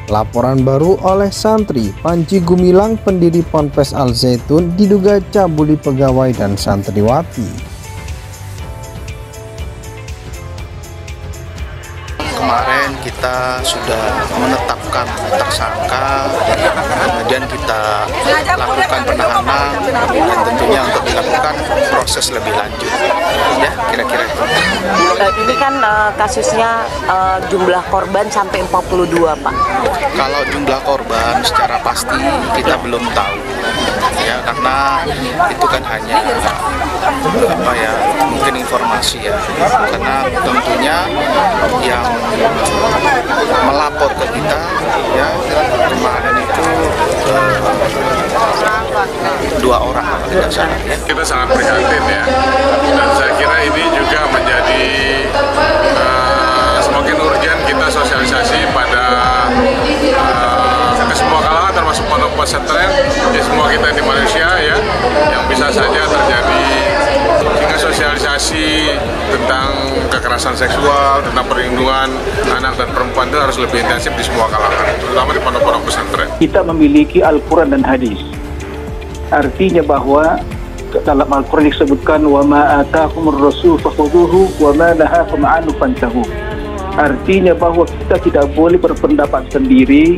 Laporan baru oleh santri Panji Gumilang, pendiri Ponpes Al Zaitun, diduga cabuli pegawai dan santriwati. Kemarin kita sudah menetapkan tersangka, kemudian kita lakukan penahanan, dan tentunya untuk dilakukan proses lebih lanjut. Ya, kira-kira itu. Ini kan kasusnya jumlah korban sampai 42, Pak. Kalau jumlah korban secara pasti kita belum tahu, ya, karena itu kan hanya mungkin informasi ya, karena tentunya yang melapor ke kita ya kemarin itu 2 orang kalau tidak salah ya. Kita sangat prihatin ya, dan saya kira ini juga menjadi semakin urgent kita sosialisasi pada ke semua kalangan, termasuk pondok pesantren di semua kita di Malaysia ya, yang bisa saja terjadi, sehingga sosialisasi tentang kekerasan seksual, tentang perlindungan anak dan perempuan itu harus lebih intensif di semua kalangan, terutama di pondok-pondok pesantren. Kita memiliki Al-Quran dan hadis. Artinya bahwa dalam Al-Quran disebutkan wa ma ataakumur rasul fakhuduhu wa ma nahakum anhu fantahu. Artinya bahwa kita tidak boleh berpendapat sendiri,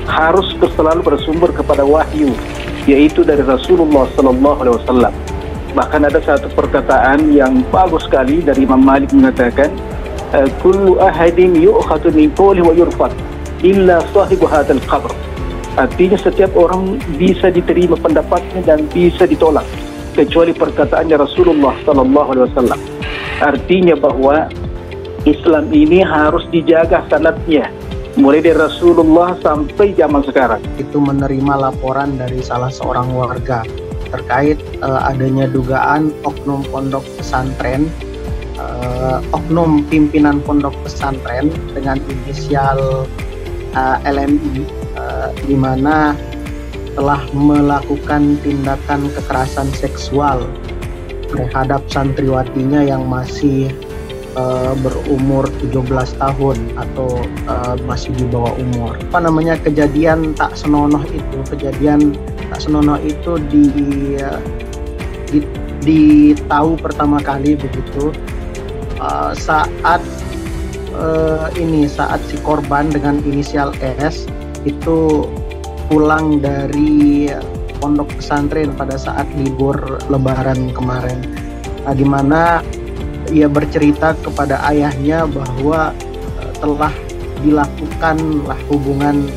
harus selalu bersumber kepada wahyu, yaitu dari Rasulullah SAW. Bahkan ada satu perkataan yang bagus sekali dari Imam Malik mengatakan, kullu ahadin yu'khatu min qawlihi wa yurfat illa sahibu hadzal qabr. Artinya setiap orang bisa diterima pendapatnya dan bisa ditolak kecuali perkataannya Rasulullah SAW. Artinya bahwa Islam ini harus dijaga sanadnya mulai dari Rasulullah sampai zaman sekarang. Itu menerima laporan dari salah seorang warga terkait adanya dugaan oknum pondok pesantren, oknum pimpinan pondok pesantren dengan inisial LMI, di mana telah melakukan tindakan kekerasan seksual terhadap santriwatinya yang masih berumur 17 tahun atau masih di bawah umur. Kejadian tak senonoh itu ditahu pertama kali begitu saat si korban dengan inisial S itu pulang dari pondok pesantren pada saat libur Lebaran kemarin, di mana ia bercerita kepada ayahnya bahwa telah dilakukanlah hubungan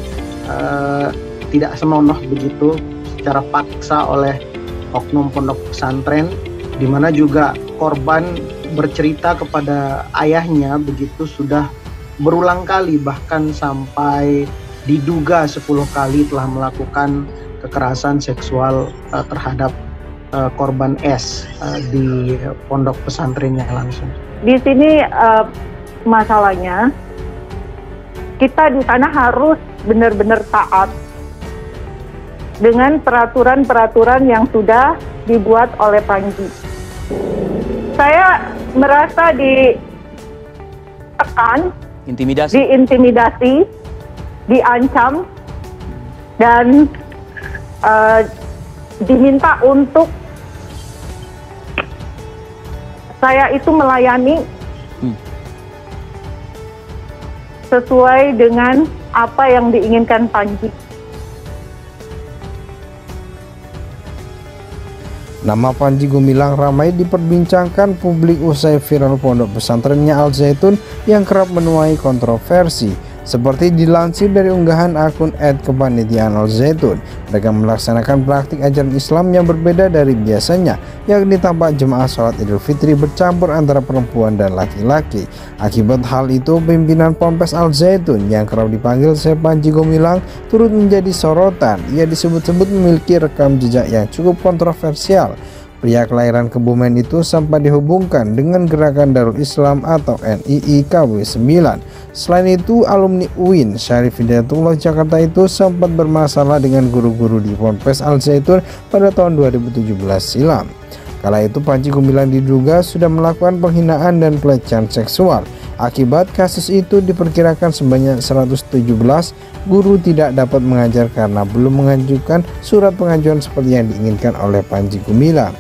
tidak senonoh begitu secara paksa oleh oknum pondok pesantren, di mana juga korban bercerita kepada ayahnya begitu sudah berulang kali, bahkan sampai diduga 10 kali telah melakukan kekerasan seksual terhadap korban S di pondok pesantrennya langsung. Di sini masalahnya kita di sana harus benar-benar taat dengan peraturan-peraturan yang sudah dibuat oleh Panji. Saya merasa ditekan, diintimidasi, diancam, dan diminta untuk saya itu melayani sesuai dengan apa yang diinginkan Panji. Nama Panji Gumilang ramai diperbincangkan publik usai viral pondok pesantrennya Al Zaitun yang kerap menuai kontroversi. Seperti dilansir dari unggahan akun @kepanitiaan Al Zaitun, mereka melaksanakan praktik ajaran Islam yang berbeda dari biasanya, yakni tampak jemaah sholat Idul Fitri bercampur antara perempuan dan laki-laki. Akibat hal itu, pimpinan Ponpes Al Zaitun yang kerap dipanggil Syekh Panji Gumilang turut menjadi sorotan. Ia disebut-sebut memiliki rekam jejak yang cukup kontroversial. Pria kelahiran Kebumen itu sempat dihubungkan dengan Gerakan Darul Islam atau NII KW 9. Selain itu, alumni UIN Syarif Hidayatullah Jakarta itu sempat bermasalah dengan guru-guru di Ponpes Al Zaitun pada tahun 2017 silam. Kala itu Panji Gumilang diduga sudah melakukan penghinaan dan pelecehan seksual. Akibat kasus itu diperkirakan sebanyak 117 guru tidak dapat mengajar karena belum mengajukan surat pengajuan seperti yang diinginkan oleh Panji Gumilang.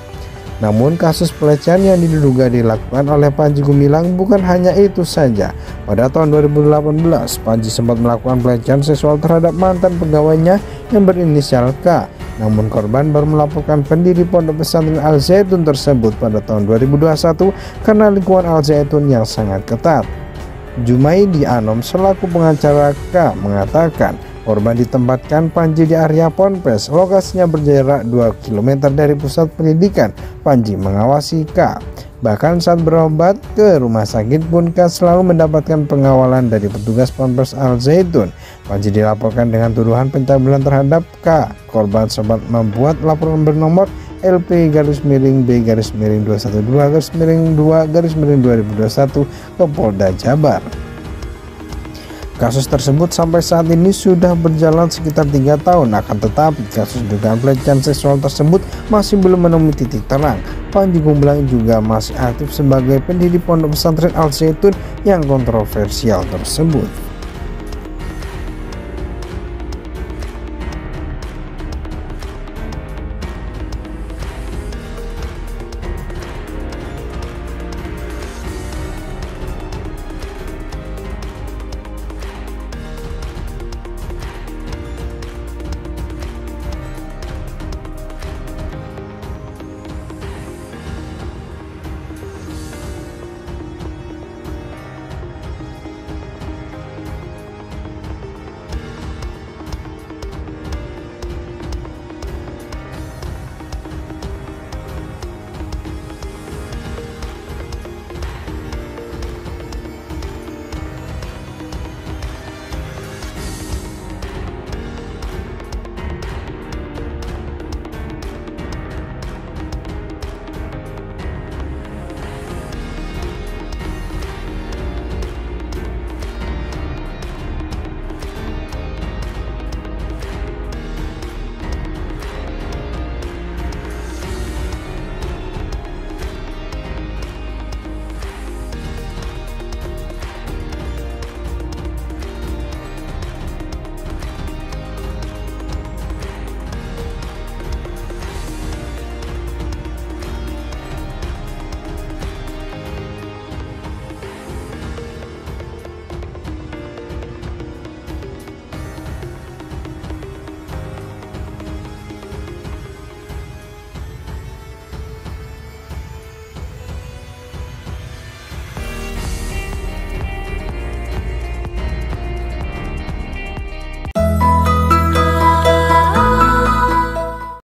Namun kasus pelecehan yang diduga dilakukan oleh Panji Gumilang bukan hanya itu saja. Pada tahun 2018, Panji sempat melakukan pelecehan seksual terhadap mantan pegawainya yang berinisial K. Namun korban baru melaporkan pendiri Pondok Pesantren Al Zaitun tersebut pada tahun 2021 karena lingkungan Al Zaitun yang sangat ketat. Jumaidi Anom selaku pengacara K mengatakan korban ditempatkan Panji di area Ponpes, lokasinya berjarak 2 km dari pusat pendidikan. Panji mengawasi K. Bahkan saat berobat ke rumah sakit pun K selalu mendapatkan pengawalan dari petugas Ponpes Al Zaitun. Panji dilaporkan dengan tuduhan pencabulan terhadap K. Korban sempat membuat laporan bernomor LP-B-212-2-2021 ke Polda Jabar. Kasus tersebut sampai saat ini sudah berjalan sekitar 3 tahun, akan tetapi kasus dugaan pelecehan seksual tersebut masih belum menemui titik terang. Panji Gumilang juga masih aktif sebagai pendiri Pondok Pesantren Al Zaitun yang kontroversial tersebut.